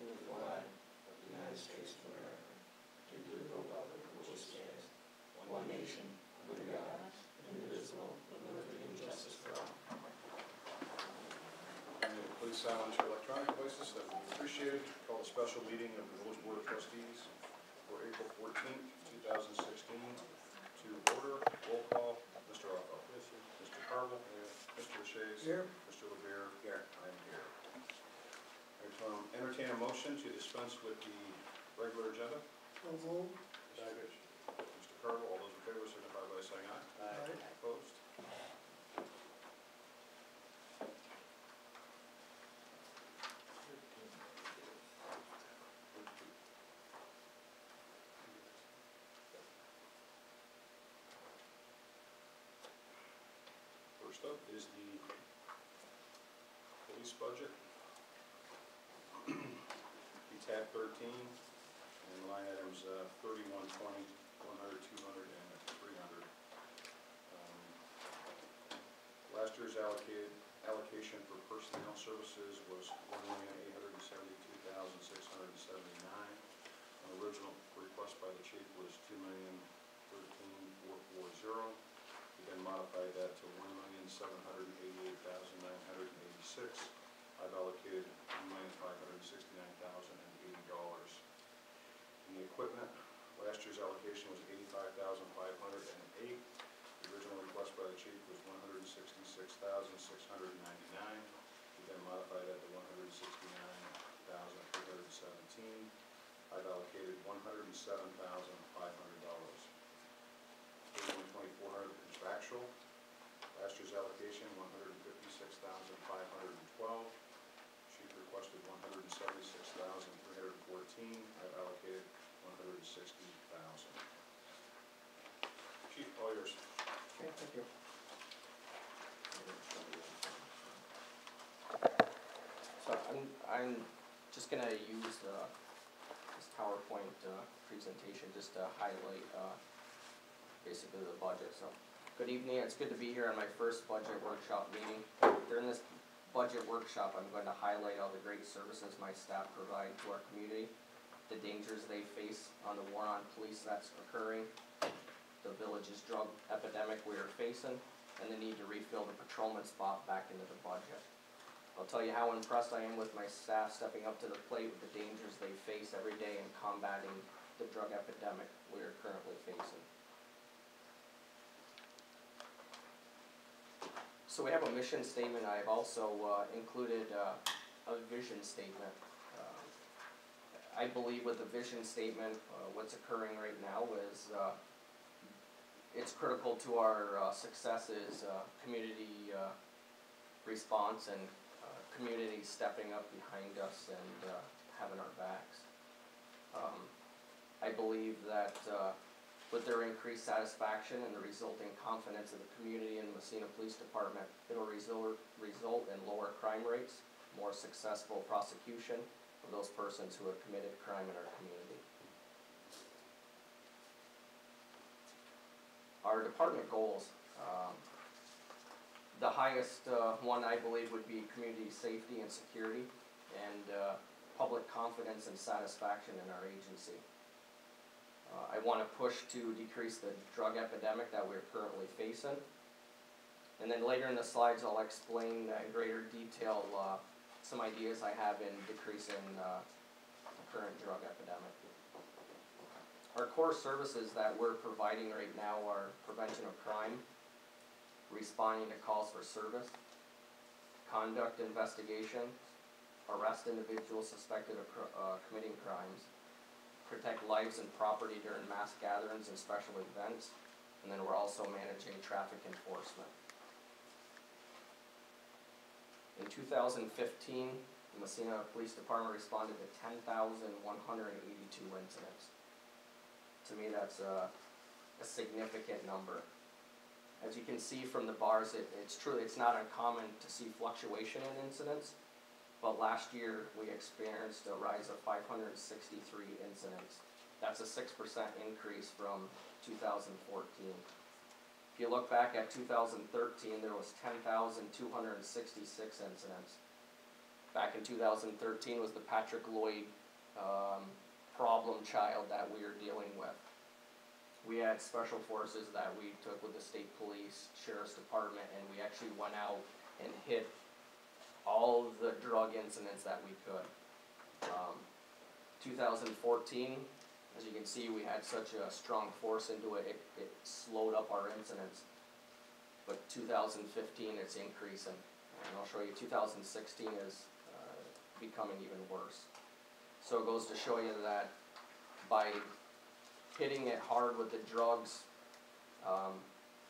to the flag of the United States of America, and to the republic for which it stands, one nation, under God, indivisible, with liberty and justice for all. Please silence your electronic devices. That would be appreciated. Call a special meeting of the Village Board of Trustees for April 14th, 2016 to order. Roll call. Mr. Rocco. Yes, sir. Mr. Carville. Here. Mr. Shays. Here. Mr. LeBeer. Here. I'm here. Entertain a motion to dispense with the regular agenda. So moved. Mr. Carville, all those in favor signify by saying aye. Aye. Opposed? First up is the police budget. The tab 13 and line items 3120, 100, 200, and 300. Last year's allocation for personnel services was $1,872,679. An original request by the chief was $2,013,440. We then modified that to $1,788,986. I've allocated $1,569,080. In the equipment, last year's allocation was $85,508. The original request by the chief was $166,699. We then modified that to $169,317. I've allocated $107,500. $124,400 contractual. Last year's allocation $156,512. Chief requested $176,314. I've allocated $160,000. Chief, all yours. Okay, thank you. So I'm just going to use this PowerPoint presentation just to highlight basically the budget. So, good evening. It's good to be here on my first budget workshop meeting. During this budget workshop, I'm going to highlight all the great services my staff provide to our community, the dangers they face on the war on police that's occurring, the village's drug epidemic we are facing, and the need to refill the patrolman spot back into the budget. I'll tell you how impressed I am with my staff stepping up to the plate with the dangers they face every day in combating the drug epidemic we are currently facing. So we have a mission statement. I've also included a vision statement. I believe with the vision statement, what's occurring right now is it's critical to our success is community response and community stepping up behind us and having our backs. I believe that with their increased satisfaction and the resulting confidence of the community in the Massena Police Department, it'll result in lower crime rates, more successful prosecution of those persons who have committed crime in our community. Our department goals, the highest one I believe would be community safety and security and public confidence and satisfaction in our agency. I want to push to decrease the drug epidemic that we're currently facing. And then later in the slides I'll explain in greater detail some ideas I have in decreasing the current drug epidemic. Our core services that we're providing right now are prevention of crime, responding to calls for service, conduct investigation, arrest individuals suspected of committing crimes, protect lives and property during mass gatherings and special events, and then we're also managing traffic enforcement. In 2015, the Massena Police Department responded to 10,182 incidents. To me, that's a significant number. As you can see from the bars, it's not uncommon to see fluctuation in incidents, but last year we experienced a rise of 563 incidents. That's a 6% increase from 2014. If you look back at 2013, there was 10,266 incidents. back in 2013 was the Patrick Lloyd problem child that we are dealing with. We had special forces that we took with the state police, sheriff's department, and we actually went out and hit all of the drug incidents that we could. 2014, as you can see, we had such a strong force into it, it slowed up our incidents. But 2015, it's increasing. And I'll show you 2016 is becoming even worse. So it goes to show you that by hitting it hard with the drugs,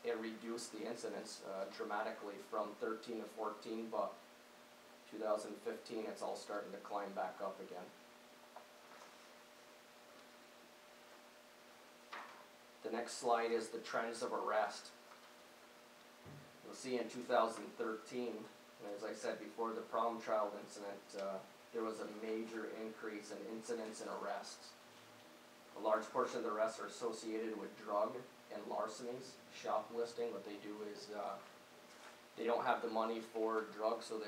it reduced the incidents dramatically from 13 to 14, but 2015 it's all starting to climb back up again. The next slide is the trends of arrest. You'll see in 2013, as I said before, the problem child incident, there was a major increase in incidents and arrests. A large portion of the arrests are associated with drug and larcenies, shoplifting. What they do is they don't have the money for drugs, so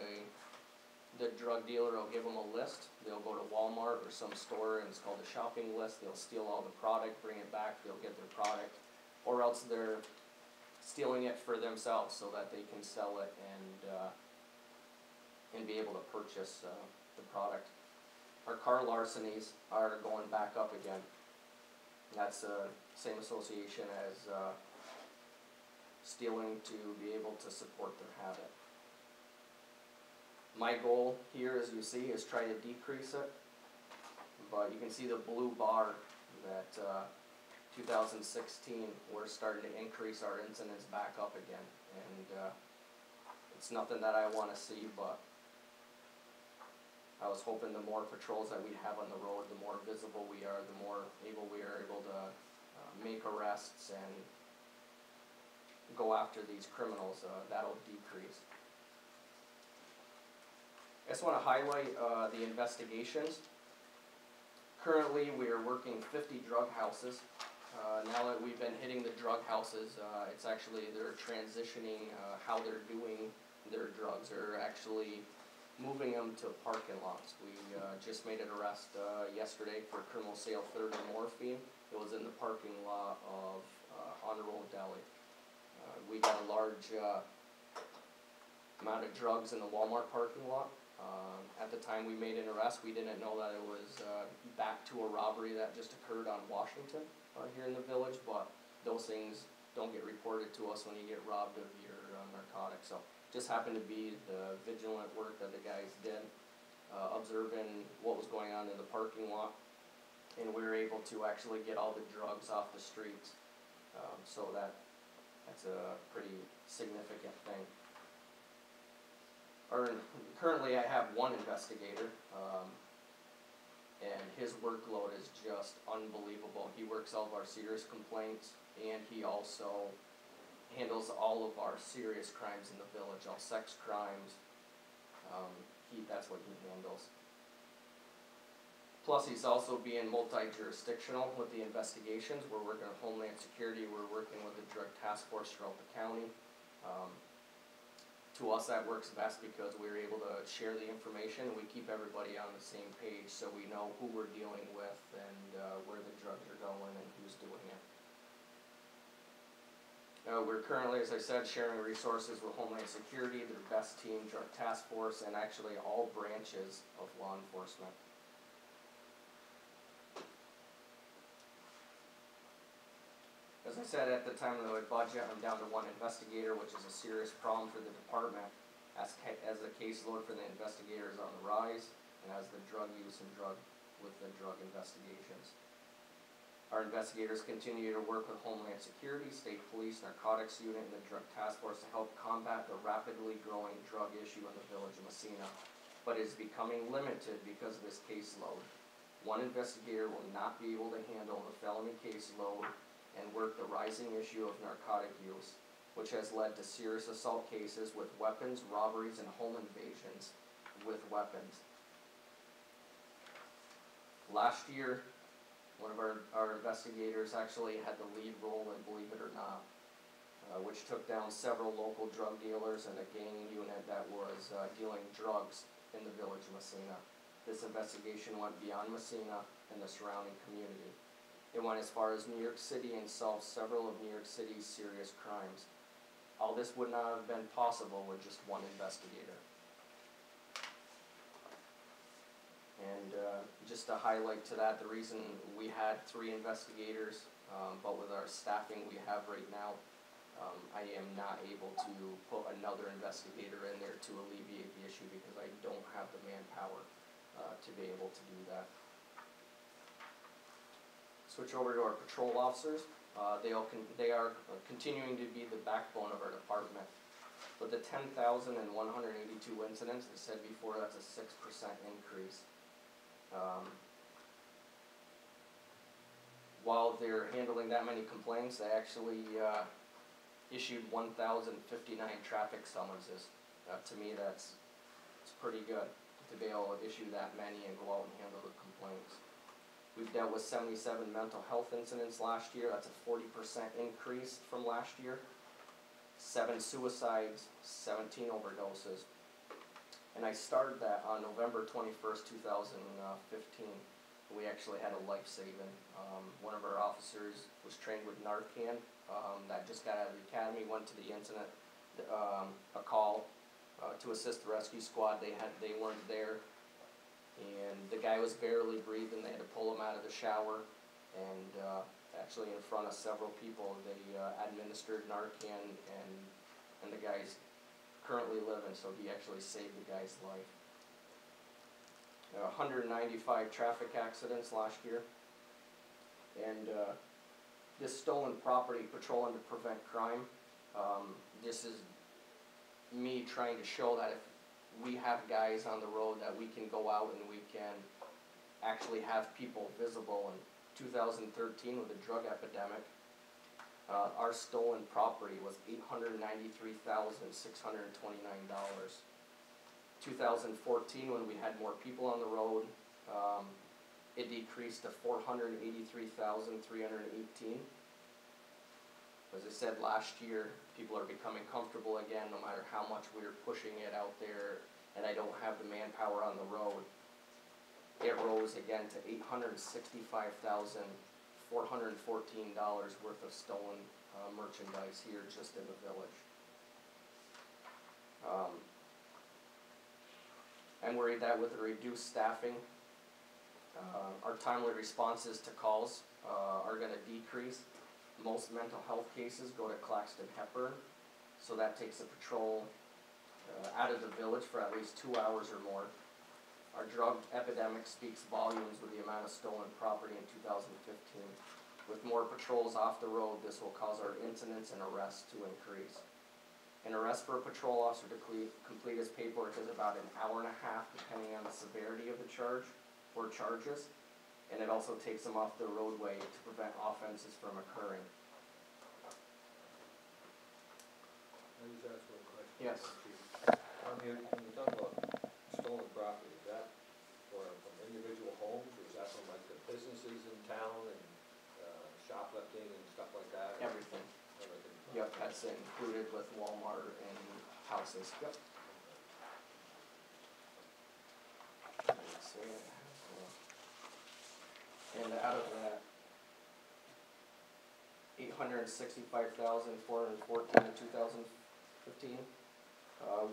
the drug dealer will give them a list. They'll go to Walmart or some store, and it's called a shopping list. They'll steal all the product, bring it back, they'll get their product, or else they're stealing it for themselves so that they can sell it and be able to purchase the product. Our car larcenies are going back up again. That's the same association as stealing to be able to support their habit. My goal here, as you see, is try to decrease it, but you can see the blue bar that 2016 we're starting to increase our incidents back up again, and it's nothing that I want to see, but I was hoping the more patrols that we have on the road, the more visible we are, the more able we are able to make arrests and go after these criminals, that'll decrease. I just want to highlight the investigations. Currently, we are working 50 drug houses. Now that we've been hitting the drug houses, it's actually, they're transitioning how they're doing their drugs. They're actually moving them to parking lots. We just made an arrest yesterday for criminal sale third of morphine. It was in the parking lot of Honor Road Deli. We got a large amount of drugs in the Walmart parking lot. At the time we made an arrest, we didn't know that it was back to a robbery that just occurred on Washington here in the village, but those things don't get reported to us when you get robbed of your narcotics. So just happened to be the vigilant work that the guys did, observing what was going on in the parking lot, and we were able to actually get all the drugs off the streets. So that's a pretty significant thing. Currently I have one investigator, and his workload is just unbelievable. He works all of our serious complaints, and he also handles all of our serious crimes in the village, all sex crimes. That's what he handles. Plus, he's also being multi-jurisdictional with the investigations. We're working with Homeland Security, we're working with the Drug Task Force throughout the county. To us, that works best because we're able to share the information, and we keep everybody on the same page so we know who we're dealing with and where the drugs are going and who's doing it. We're currently, as I said, sharing resources with Homeland Security, their best team, Drug Task Force, and actually all branches of law enforcement. As I said, at the time of the budget, I'm down to one investigator, which is a serious problem for the department, as the caseload for the investigator is on the rise, and as the drug use and drug investigations. Our investigators continue to work with Homeland Security, State Police, Narcotics Unit, and the Drug Task Force to help combat the rapidly growing drug issue in the village of Massena, but is becoming limited because of this caseload. One investigator will not be able to handle the felony caseload and work the rising issue of narcotic use, which has led to serious assault cases with weapons, robberies, and home invasions with weapons. Last year, one of our investigators actually had the lead role in Believe It or Not, which took down several local drug dealers and a gang unit that was dealing drugs in the village of Massena. This investigation went beyond Massena and the surrounding community. It went as far as New York City and solved several of New York City's serious crimes. All this would not have been possible with just one investigator. And just to highlight to that, the reason we had 3 investigators, but with our staffing we have right now, I am not able to put another investigator in there to alleviate the issue because I don't have the manpower to be able to do that. Switch over to our patrol officers. They are continuing to be the backbone of our department. With the 10,182 incidents, I said before, that's a 6% increase. While they're handling that many complaints, they actually issued 1,059 traffic summonses. To me, it's pretty good to be able to issue that many and go out and handle the complaints. We've dealt with 77 mental health incidents last year. That's a 40% increase from last year. 7 suicides, 17 overdoses. And I started that on November 21st, 2015. We actually had a life-saving. One of our officers was trained with Narcan, that just got out of the academy, went to the incident, a call to assist the rescue squad. They weren't there, and the guy was barely breathing. They had to pull him out of the shower, and actually in front of several people, they administered Narcan, and the guy's currently living, so he actually saved the guy's life. 195 traffic accidents last year, and this stolen property patrolling to prevent crime, this is me trying to show that if we have guys on the road that we can go out and we can actually have people visible. In 2013 with the drug epidemic, our stolen property was $893,629. 2014, when we had more people on the road, it decreased to $483,318. As I said, last year, people are becoming comfortable again, no matter how much we're pushing it out there, and I don't have the manpower on the road. It rose again to $865,414 worth of stolen merchandise here just in the village. I'm worried that with the reduced staffing, our timely responses to calls are going to decrease. Most mental health cases go to Claxton Hepburn, so that takes the patrol out of the village for at least 2 hours or more. Our drug epidemic speaks volumes with the amount of stolen property in 2015. With more patrols off the road, this will cause our incidents and arrests to increase. An arrest for a patrol officer to complete his paperwork is about an hour and a half, depending on the severity of the charge or charges, and it also takes them off the roadway to prevent offenses from occurring. Let me just ask one question. Yes. When you talk about stolen property, is that from individual homes, or is that from like the businesses in town and shoplifting and stuff like that? Everything. Everything. Yep, that's included with Walmart and houses. Yep. Let's see. And out of that, 865,414 in 2015.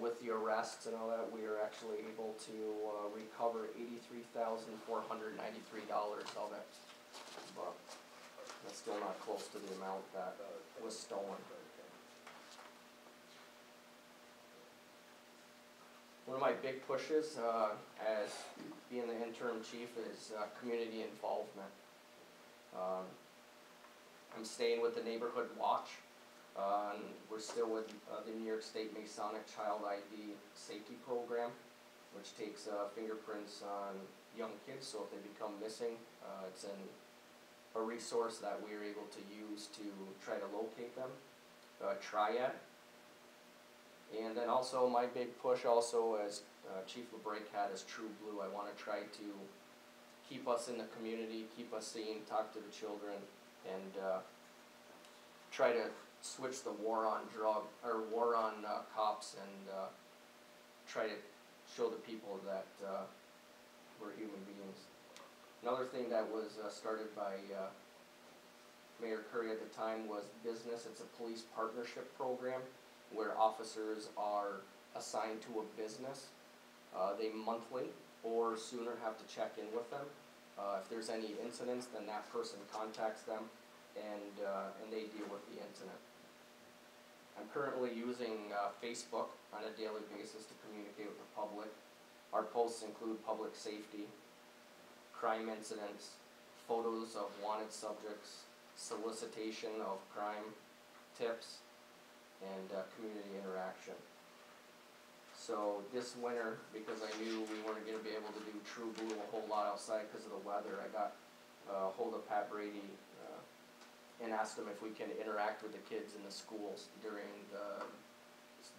With the arrests and all that, we are actually able to recover $83,493 of it. But that's still not close to the amount that was stolen. One of my big pushes as being the interim chief is community involvement. I'm staying with the Neighborhood Watch. And we're still with the New York State Masonic Child ID Safety Program, which takes fingerprints on young kids, so if they become missing, it's a resource that we're able to use to try to locate them. Triad. And then also my big push also, as Chief LeBrake had, is True Blue. I want to try to keep us in the community, keep us seen, talk to the children, and try to switch the war on cops and try to show the people that we're human beings. Another thing that was started by Mayor Curry at the time was business. It's a police partnership program where officers are assigned to a business. They monthly or sooner have to check in with them. If there's any incidents, then that person contacts them and they deal with the incident. I'm currently using Facebook on a daily basis to communicate with the public. Our posts include public safety, crime incidents, photos of wanted subjects, solicitation of crime tips, and community interaction. So this winter, because I knew we weren't going to be able to do True Blue a whole lot outside because of the weather, I got a hold of Pat Brady and asked him if we can interact with the kids in the schools during the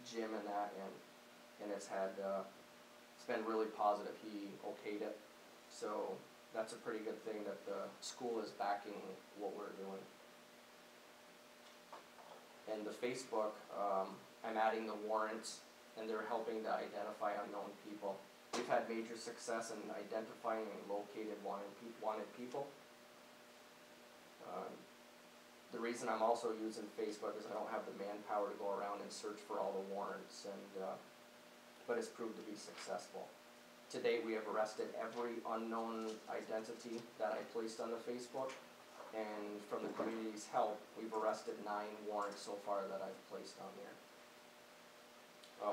gym and that, and it's been really positive. He okayed it, so that's a pretty good thing that the school is backing what we're doing. And the Facebook, I'm adding the warrants, and they're helping to identify unknown people. We've had major success in identifying and located wanted people. The reason I'm also using Facebook is I don't have the manpower to go around and search for all the warrants, but it's proved to be successful. To date, we have arrested every unknown identity that I placed on the Facebook, and from the community's help, we've arrested 9 warrants so far that I've placed on there.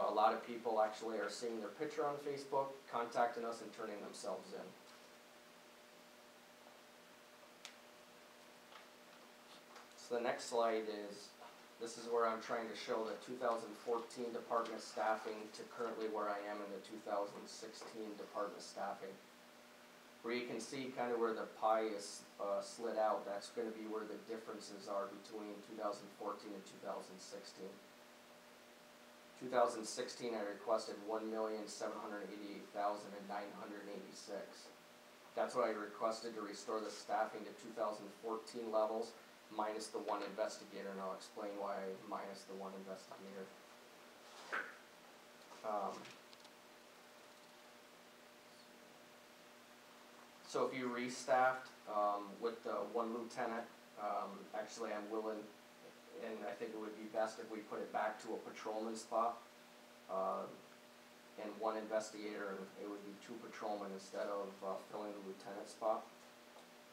A lot of people actually are seeing their picture on Facebook, contacting us and turning themselves in. So the next slide this is where I'm trying to show the 2014 department staffing to currently where I am in the 2016 department staffing. Where you can see kind of where the pie is slid out, that's going to be where the differences are between 2014 and 2016. 2016 I requested 1,788,986. That's what I requested to restore the staffing to 2014 levels, minus the 1 investigator, and I'll explain why I minus the 1 investigator. So if you restaffed with the 1 lieutenant, actually I'm willing, and I think it would be best if we put it back to a patrolman spot, and 1 investigator, and it would be 2 patrolmen instead of filling the lieutenant spot.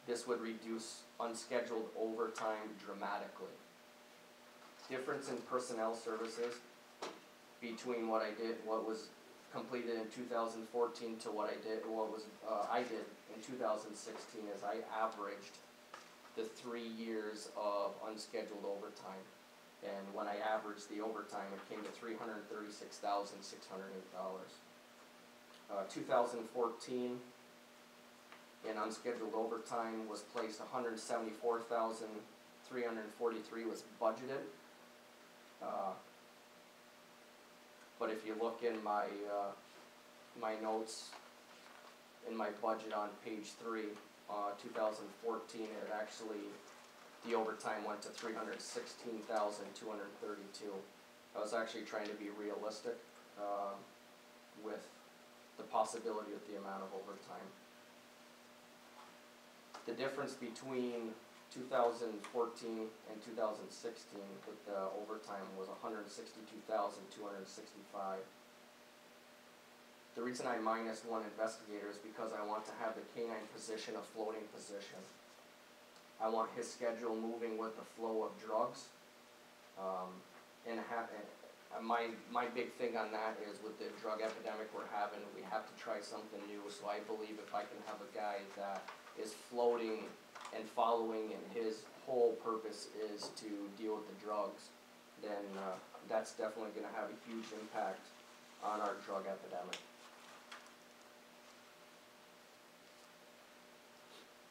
This would reduce unscheduled overtime dramatically. Difference in personnel services between what was completed in 2014 to what I did in 2016 is I averaged the 3 years of unscheduled overtime. And when I averaged the overtime, it came to $336,608. 2014 in unscheduled overtime was placed. $174,343 was budgeted. But if you look in my my notes in my budget on page 3, 2014, it actually, the overtime went to $316,232. I was actually trying to be realistic with the possibility of the amount of overtime. The difference between 2014 and 2016 with the overtime was $162,265. The reason I minus 1 investigator is because I want to have the K-9 position a floating position. I want his schedule moving with the flow of drugs. My big thing on that is with the drug epidemic we're having, we have to try something new. So I believe if I can have a guy that is floating and following, and his whole purpose is to deal with the drugs, then that's definitely going to have a huge impact on our drug epidemic.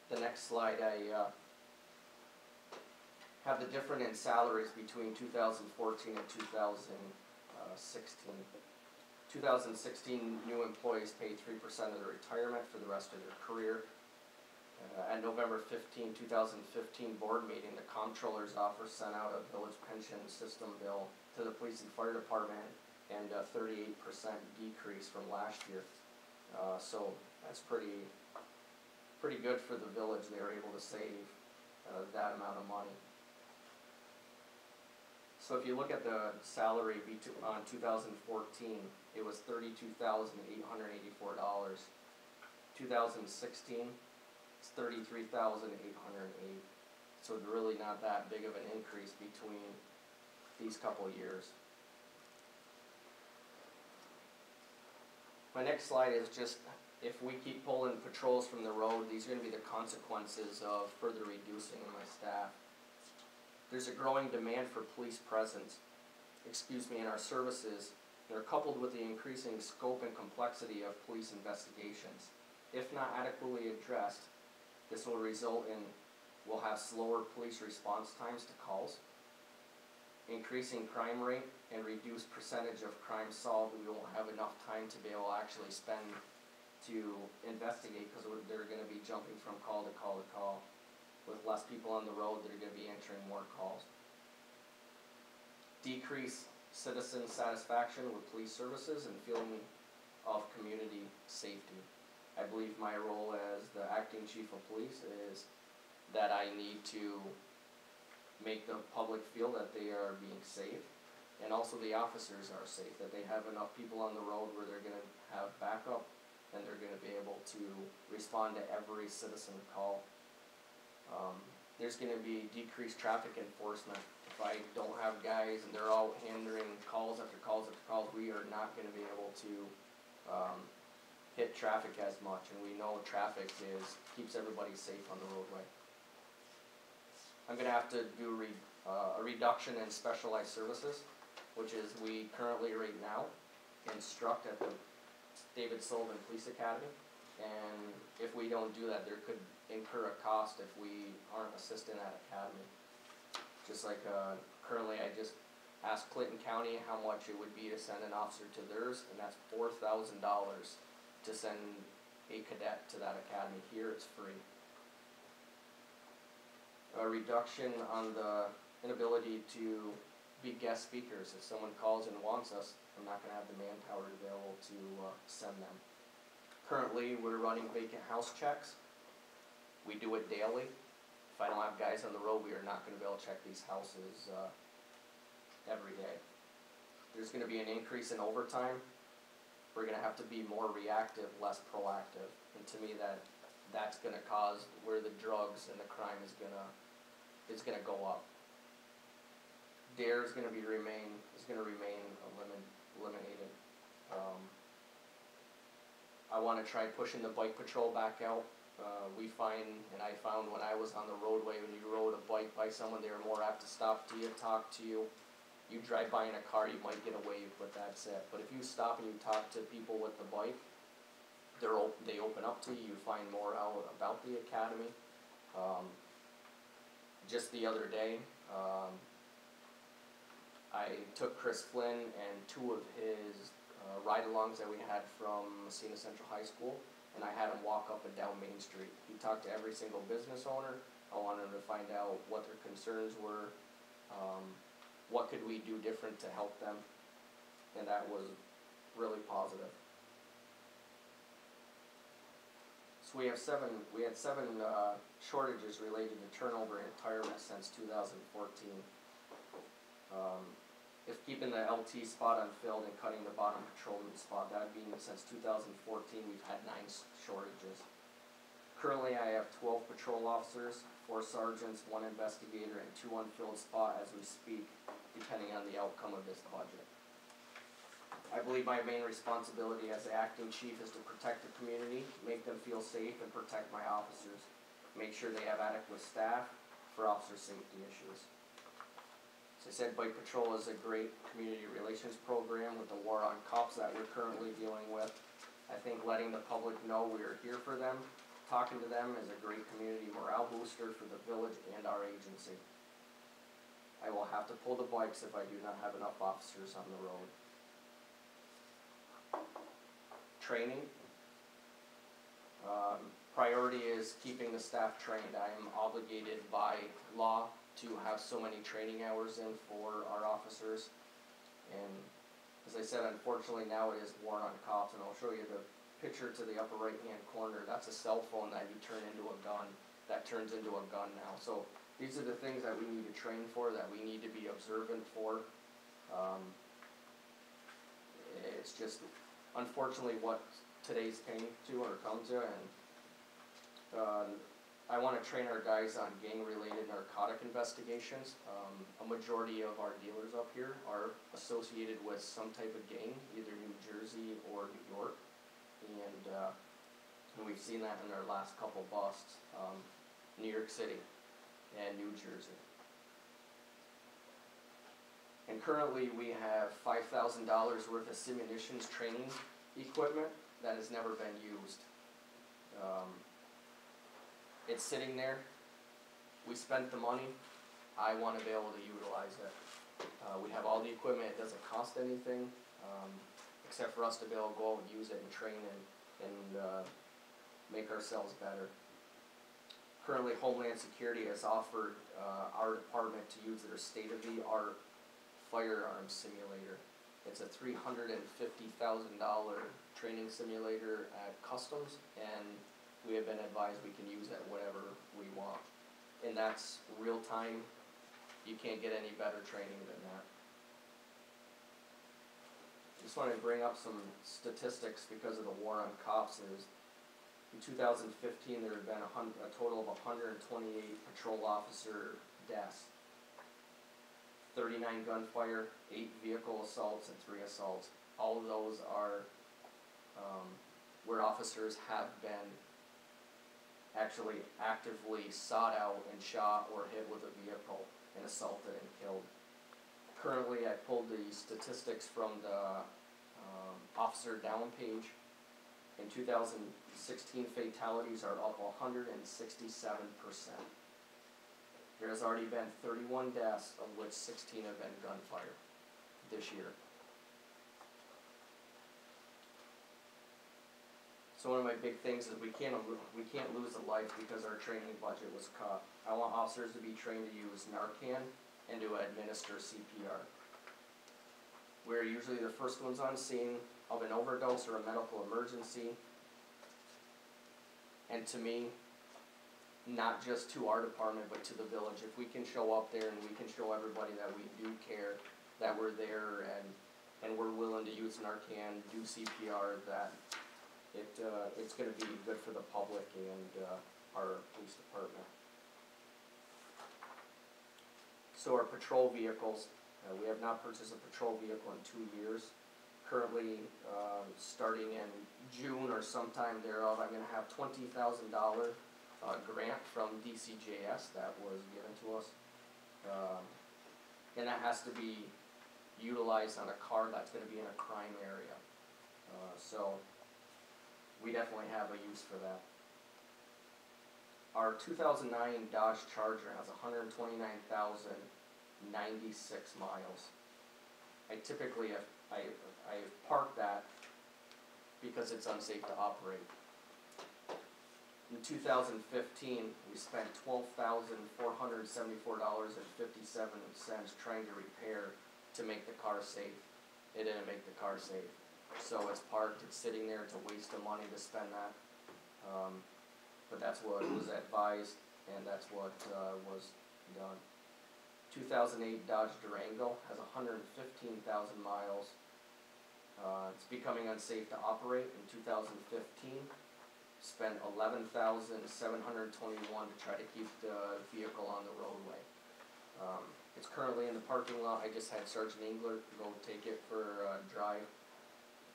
The next slide, I have the difference in salaries between 2014 and 2016. 2016, new employees pay 3% of their retirement for the rest of their career. At November 15, 2015 board meeting, the comptroller's office sent out a village pension system bill to the police and fire department, and a 38% decrease from last year. So that's pretty good for the village. They were able to save that amount of money. So if you look at the salary on 2014, it was $32,884. 2016, it's $33,808. So it's really not that big of an increase between these couple years. My next slide is just, if we keep pulling patrols from the road, these are going to be the consequences of further reducing my staff. There's a growing demand for police presence, in our services. They're coupled with the increasing scope and complexity of police investigations. If not adequately addressed, this will result in, we'll have slower police response times to calls, increasing crime rate, and reduced percentage of crime solved. We won't have enough time to be able to actually spend to investigate, because they're going to be jumping from call to call to call. With less people on the road, they're going to be answering more calls. Decrease citizen satisfaction with police services and feeling of community safety. I believe my role as the acting chief of police is that I need to make the public feel that they are being safe, and also the officers are safe, that they have enough people on the road where they're going to have backup, and they're going to be able to respond to every citizen call. There's going to be decreased traffic enforcement. If I don't have guys and they're all handling calls after calls after calls, we are not going to be able to hit traffic as much, and we know traffic keeps everybody safe on the roadway. I'm going to have to do a reduction in specialized services, which is we currently right now instruct at the David Sullivan Police Academy, and if we don't do that, there could incur a cost if we aren't assisting that academy. Just like currently, I just asked Clinton County how much it would be to send an officer to theirs, and that's $4,000 to send a cadet to that academy. Here it's free. A reduction on the inability to be guest speakers. If someone calls and wants us, I'm not going to have the manpower to be able to send them. Currently, we're running vacant house checks. We do it daily. If I don't have guys on the road, we are not going to be able to check these houses every day. There's going to be an increase in overtime. We're going to have to be more reactive, less proactive. And to me, that's going to cause where the drugs and the crime is going to go up. DARE is going to remain eliminated. I want to try pushing the bike patrol back out. I found when I was on the roadway, when you rode a bike by someone, they were more apt to stop to you, talk to you. You drive by in a car, you might get a wave, but that's it. But if you stop and you talk to people with the bike, they open up to you. You find more out about the academy. Just the other day, I took Chris Flynn and two of his ride-alongs that we had from Massena Central High School, and I had him walk up and down Main Street. He talked to every single business owner. I wanted him to find out what their concerns were, what could we do different to help them, and that was really positive. So we had seven shortages related to turnover and retirement since 2014. If keeping the LT spot unfilled and cutting the bottom patrolman spot, that being since 2014, we've had 9 shortages. Currently, I have 12 patrol officers, 4 sergeants, 1 investigator, and 2 unfilled spots as we speak, depending on the outcome of this budget. I believe my main responsibility as the acting chief is to protect the community, make them feel safe, and protect my officers. Make sure they have adequate staff for officer safety issues. As I said, Bike Patrol is a great community relations program with the war on cops that we're currently dealing with. I think letting the public know we are here for them, talking to them, is a great community morale booster for the village and our agency. I will have to pull the bikes if I do not have enough officers on the road. Training. Priority is keeping the staff trained. I am obligated by law to have so many training hours in for our officers, and As I said, unfortunately now it is war on cops, and I'll show you the picture to the upper right-hand corner. That's a cell phone that you turn into a gun, that turns into a gun now. So these are the things that we need to train for, that we need to be observant for. It's just unfortunately what today's came to or come to, and I want to train our guys on gang-related narcotic investigations. A majority of our dealers up here are associated with some type of gang, either New Jersey or New York, and we've seen that in our last couple busts, New York City and New Jersey. And currently we have $5,000 worth of simunitions training equipment that has never been used. It's sitting there. We spent the money. I want to be able to utilize it. We have all the equipment. It doesn't cost anything, except for us to be able to go out and use it and train and make ourselves better. Currently, Homeland Security has offered our department to use their state-of-the-art firearm simulator. It's a $350,000 training simulator at Customs, and we have been advised we can use that whatever we want. And that's real time. You can't get any better training than that. Just wanted to bring up some statistics because of the war on cops. In 2015 there had been a total of 128 patrol officer deaths, 39 gunfire, 8 vehicle assaults, and 3 assaults. All of those are where officers have been actually actively sought out and shot or hit with a vehicle and assaulted and killed. Currently, I pulled the statistics from the officer down page. In 2016, fatalities are up 167%. There has already been 31 deaths, of which 16 have been gunfire this year. So one of my big things is we can't lose a life because our training budget was cut. I want officers to be trained to use Narcan and to administer CPR. We're usually the first ones on scene of an overdose or a medical emergency. And to me, not just to our department, but to the village. If we can show up there and we can show everybody that we do care, that we're there and we're willing to use Narcan, do CPR, that it's going to be good for the public and our police department. So our patrol vehicles, we have not purchased a patrol vehicle in 2 years. Currently, starting in June or sometime thereof, I'm going to have $20,000 grant from DCJS that was given to us. And that has to be utilized on a car that's going to be in a crime area. So we definitely have a use for that. Our 2009 Dodge Charger has 129,096 miles. I typically I've parked that because it's unsafe to operate. In 2015, we spent $12,474.57 trying to repair to make the car safe. It didn't make the car safe. So it's parked, it's sitting there, it's a waste of money to spend that. But that's what was advised, and that's what was done. 2008 Dodge Durango has 115,000 miles. It's becoming unsafe to operate. In 2015, spent $11,721 to try to keep the vehicle on the roadway. It's currently in the parking lot. I just had Sergeant Engler go take it for a drive,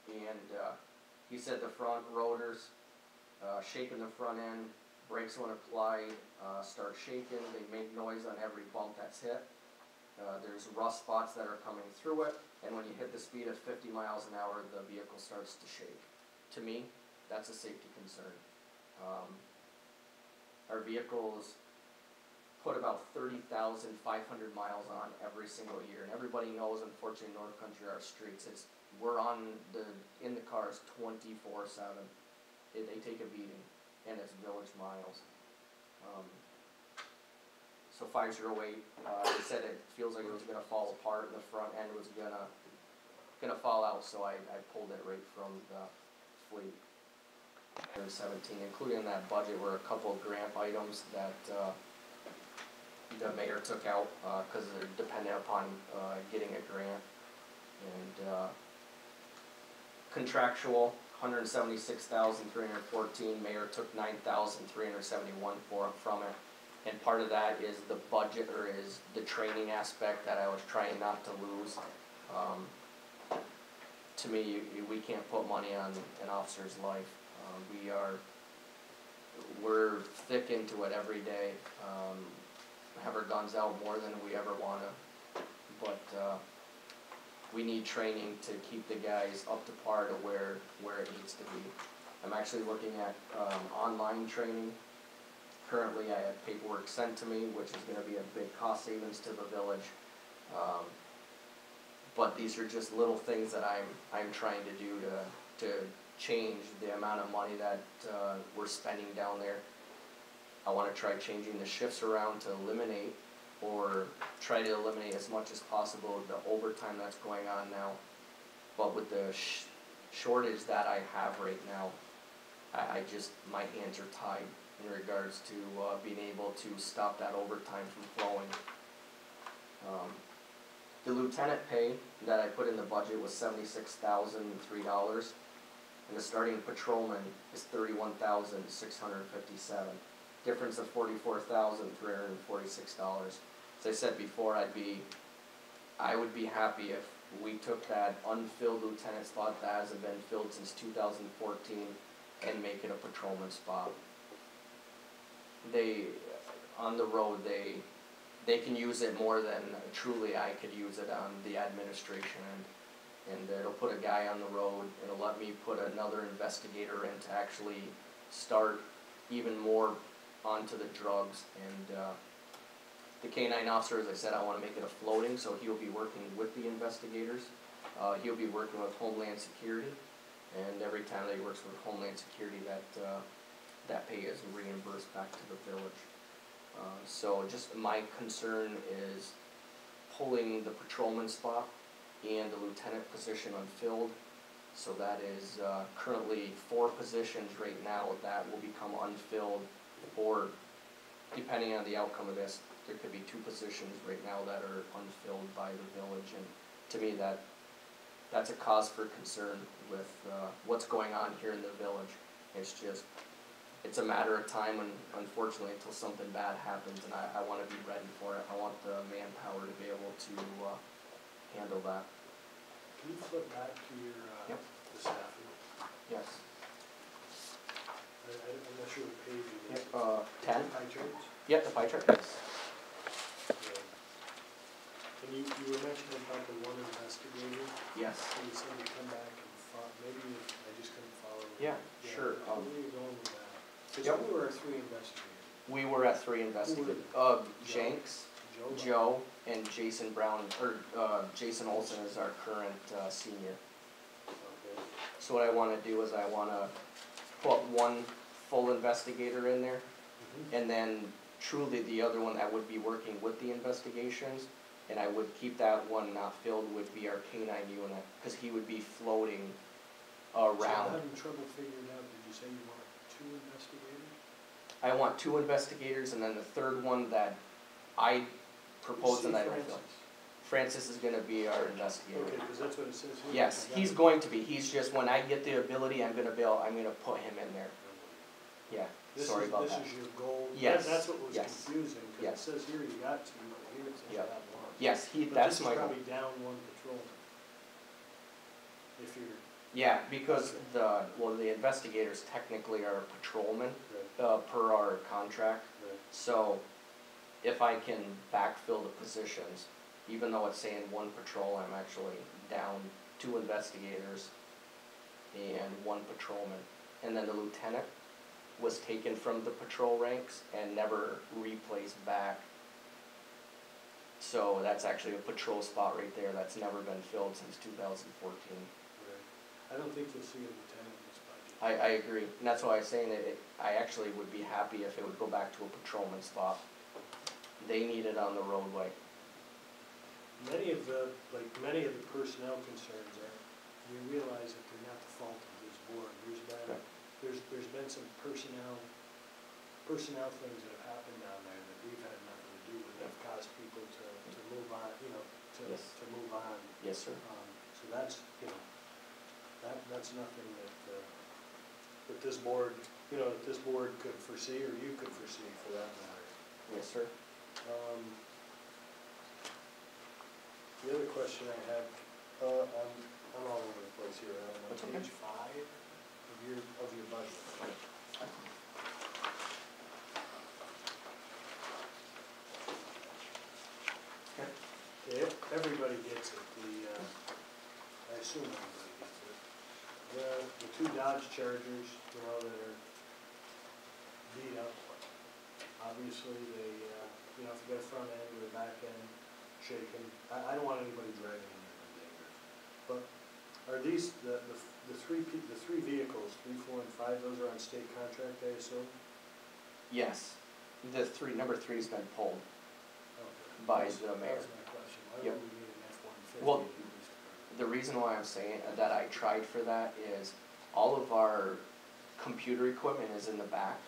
and he said the front rotors shaking the front end, brakes when applied start shaking. They make noise on every bump that's hit. There's rust spots that are coming through it, and when you hit the speed of 50 miles an hour, the vehicle starts to shake. To me, that's a safety concern. Our vehicles put about 30,500 miles on every single year, and everybody knows, unfortunately, in North Country, our streets, we're in the cars 24/7. They take a beating, and it's village miles. So 508, he said it feels like it was going to fall apart, and the front end was going to gonna fall out, so I pulled it right from the fleet. 17, including that budget were a couple of grant items that, the mayor took out, cause they're dependent upon, getting a grant. And, contractual, $176,314, mayor took $9,371 from it. And part of that is the budget, or is the training aspect that I was trying not to lose. To me, we can't put money on an officer's life. We're thick into it every day. Have our guns out more than we ever wanna, but, we need training to keep the guys up to par to where it needs to be. I'm actually looking at, online training. Currently, I have paperwork sent to me, which is gonna be a big cost savings to the village. But these are just little things that I'm trying to do to change the amount of money that, we're spending down there. I wanna try changing the shifts around to eliminate, or try to eliminate as much as possible the overtime that's going on now. But with the shortage that I have right now, I just, my hands are tied in regards to, being able to stop that overtime from flowing. The lieutenant pay that I put in the budget was $76,003, and the starting patrolman is $31,657. Difference of $44,346. As I said before, I would be happy if we took that unfilled lieutenant spot that hasn't been filled since 2014 and make it a patrolman spot. On the road, they can use it more than truly I could use it on the administration end. And it'll put a guy on the road, it'll let me put another investigator in to actually start even more onto the drugs. And the K-9 officer, as I said, I want to make it a floating, so he'll be working with the investigators. He'll be working with Homeland Security, and every time that he works with Homeland Security, that pay is reimbursed back to the village. So just my concern is pulling the patrolman spot and the lieutenant position unfilled. So that is currently 4 positions right now that will become unfilled, or depending on the outcome of this, there could be 2 positions right now that are unfilled by the village. And to me, that's a cause for concern with what's going on here in the village. It's a matter of time, and unfortunately, until something bad happens, and I want to be ready for it. I want the manpower to be able to handle that. Can you flip back to your, Yep. the staffing? Yes. I'm not sure what page it is. 10? Pie charts? Yep, the pie chart, yes. Yeah. And you were mentioning about the one investigator, Yes. and you said you'd come back and maybe I just couldn't follow. Yeah, sure. Where were you going with that? Because Yep. we were at 3 investigators. We were at 3 investigators. Jenks, Joe, and Jason Brown, or Jason Olson is our current senior. Okay. So what I want to do is I want to put 1 full investigator in there, and then truly the other one that would be working with the investigations, and I would keep that one not filled, would be our K-9 unit, because he would be floating So I'm around. having trouble figuring out, did you say you want 2 investigators? I want 2 investigators, and then the third one that I proposed and I don't fill. Francis is gonna be our investigator. Okay, because that's what it says here. Yes, he's going to be. He's just, when I get the ability, I'm gonna put him in there. Yeah, sorry about that. This is your goal? Yes, That's what was yes, confusing, because yes. it says here you got 2, but here it says you Yep. have 1. Yes, But that's this my is goal. probably down 1 patrolman. If you're, Yeah, because the investigators technically are patrolmen, right, per our contract. right. So if I can backfill the positions, even though it's saying 1 patrol, I'm actually down 2 investigators and 1 patrolman. And then the lieutenant was taken from the patrol ranks and never replaced back. So that's actually a patrol spot right there that's never been filled since 2014. Right. I don't think you'll see a lieutenant in this budget. I agree, and that's why I was saying that I actually would be happy if it would go back to a patrolman spot. They need it on the roadway. many of the personnel concerns are, we realize that they're not the fault of this board. Right. There's been some personnel things that have happened down there that we've had nothing to do with, that have caused people to move on, you know, Yes. to move on. Yes, sir. So that's, you know, that's nothing that this board, you know, that this board could foresee, or you could foresee for that matter. Yes, sir. The other question I had, I'm all over the place here, I'm That's on okay. page 5 of your budget. Okay, everybody gets it, I assume everybody gets it. The two Dodge Chargers, you know, that are beat up, obviously they, you know, if you got a front end or a back end shaken, I don't want anybody driving in there in danger. But are these, the three vehicles, 3, 4, and 5, those are on state contract, I assume? Yes. Number three's been pulled Okay. by the mayor. That was my question, why Yep. would we need an F-150? Well, in the police department? The reason why I'm saying that I tried for that is all of our computer equipment is in the back,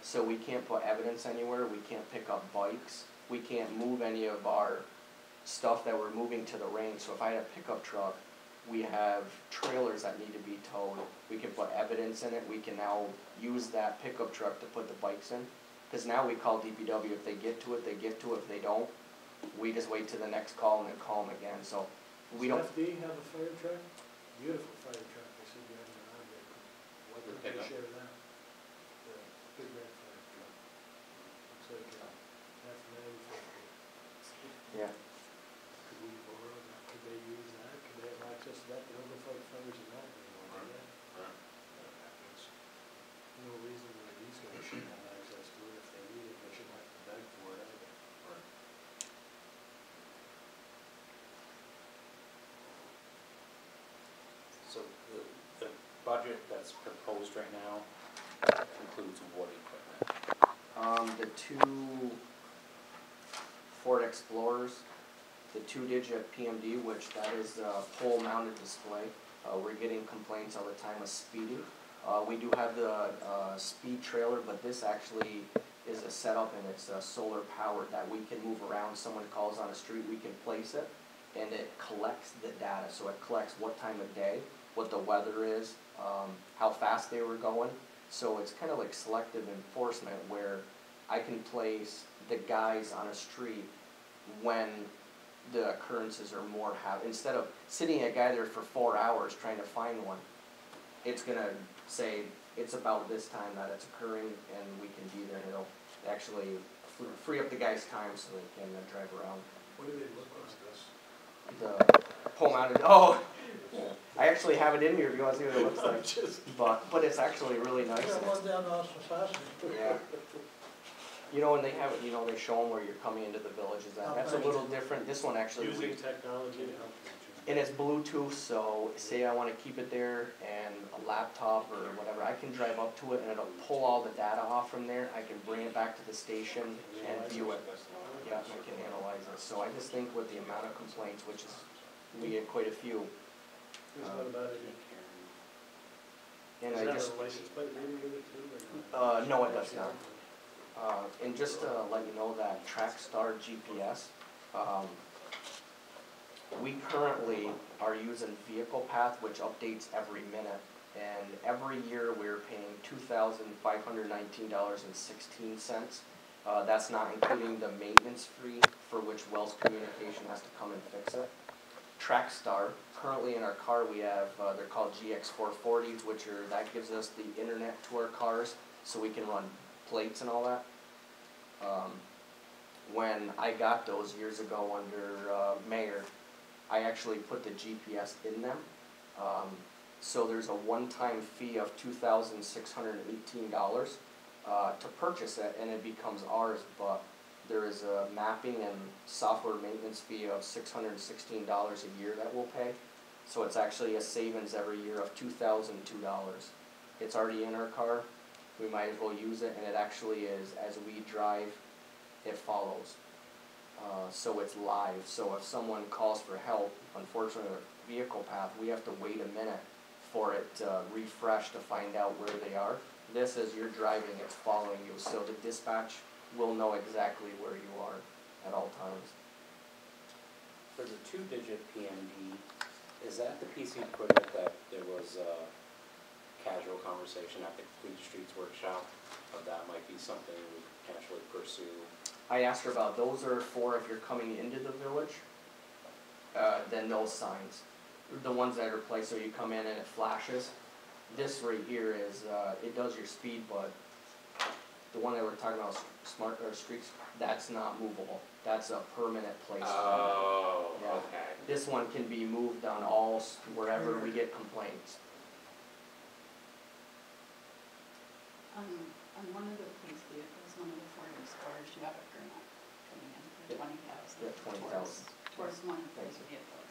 so we can't put evidence anywhere, we can't pick up bikes, we can't move any of our stuff that we're moving to the range. So if I had a pickup truck, we have trailers that need to be towed, we can put evidence in it, we can now use that pickup truck to put the bikes in. Cause now we call DPW, if they get to it, they get to it, if they don't, we just wait to the next call and then call them again, so we don't. Does FD have a fire truck? Beautiful fire truck, I see you having around there. Why The don't they pickup? share that? The big red fire truck. Looks like F-950. Yeah. Could we borrow that? Could they use that? Could they have access to that? They don't go fight fires in that anymore, do they? Right. That happens. No reason why these guys shouldn't have access to it. If they need it, they shouldn't have to beg for it either. So the budget that's proposed right now includes what equipment? The two Ford Explorers, the 2-digit PMD, which that is a pole-mounted display. We're getting complaints all the time of speeding. We do have the speed trailer, but this actually is a setup and it's solar powered that we can move around. Someone calls on a street, we can place it, and it collects the data. So it collects what time of day, what the weather is, how fast they were going. So it's kind of like selective enforcement where I can place the guys on a street when the occurrences are more instead of sitting a guy there for 4 hours trying to find one, it's gonna say it's about this time that it's occurring and we can be there, and it'll actually free up the guy's time so they can drive around. What do they look like? The pole mounted, oh, I actually have it in here if you wanna see what it looks like. But it's actually really nice. down Austin Sausage. Yeah. You know, and they have it, you know, they show them where you're coming into the villages, that's a little different. This one actually, Using technology to help you. and it's Bluetooth, so say I wanna keep it there and a laptop or whatever, I can drive up to it and it'll pull all the data off from there. I can bring it back to the station and view it. Yeah, I can analyze it. So I just think with the amount of complaints, which is, we get quite a few. There's not about it. And Does I that just, have a license plate reading with it too, or not? no, it does not. And just to let you know that Trackstar GPS, we currently are using Vehicle Path, which updates every minute. And every year we're paying $2,519.16. That's not including the maintenance fee for which Wells Communication has to come and fix it. Trackstar, currently in our car we have, they're called GX440s, that gives us the internet to our cars so we can run plates and all that. When I got those years ago under Mayor, I actually put the GPS in them. So there's a one-time fee of $2,618 to purchase it, and it becomes ours, but there is a mapping and software maintenance fee of $616 a year that we'll pay. So it's actually a savings every year of $2,002. It's already in our car, we might as well use it, and it actually is, as we drive, it follows. so it's live. So if someone calls for help, unfortunately, with vehicle path, we have to wait a minute for it to refresh to find out where they are. This, as you're driving, it's following you, so the dispatch will know exactly where you are at all times. For the 2-digit PMD, is that the piece of equipment that there was a casual conversation at the Clean Streets workshop, of that might be something we would potentially pursue? I asked her about, those are for if you're coming into the village, then those signs. The ones that are placed so you come in and it flashes. This right here is, it does your speed, but the one that we're talking about, smart, or streaks, that's not movable. That's a permanent placement. Oh, Yeah. okay. This one can be moved on all, wherever we get complaints. On one of the police vehicles, one of the Ford Explorers, you have a grant coming in for Yep. $20,000. Yep, $20,000. Towards one of Thank those you. vehicles.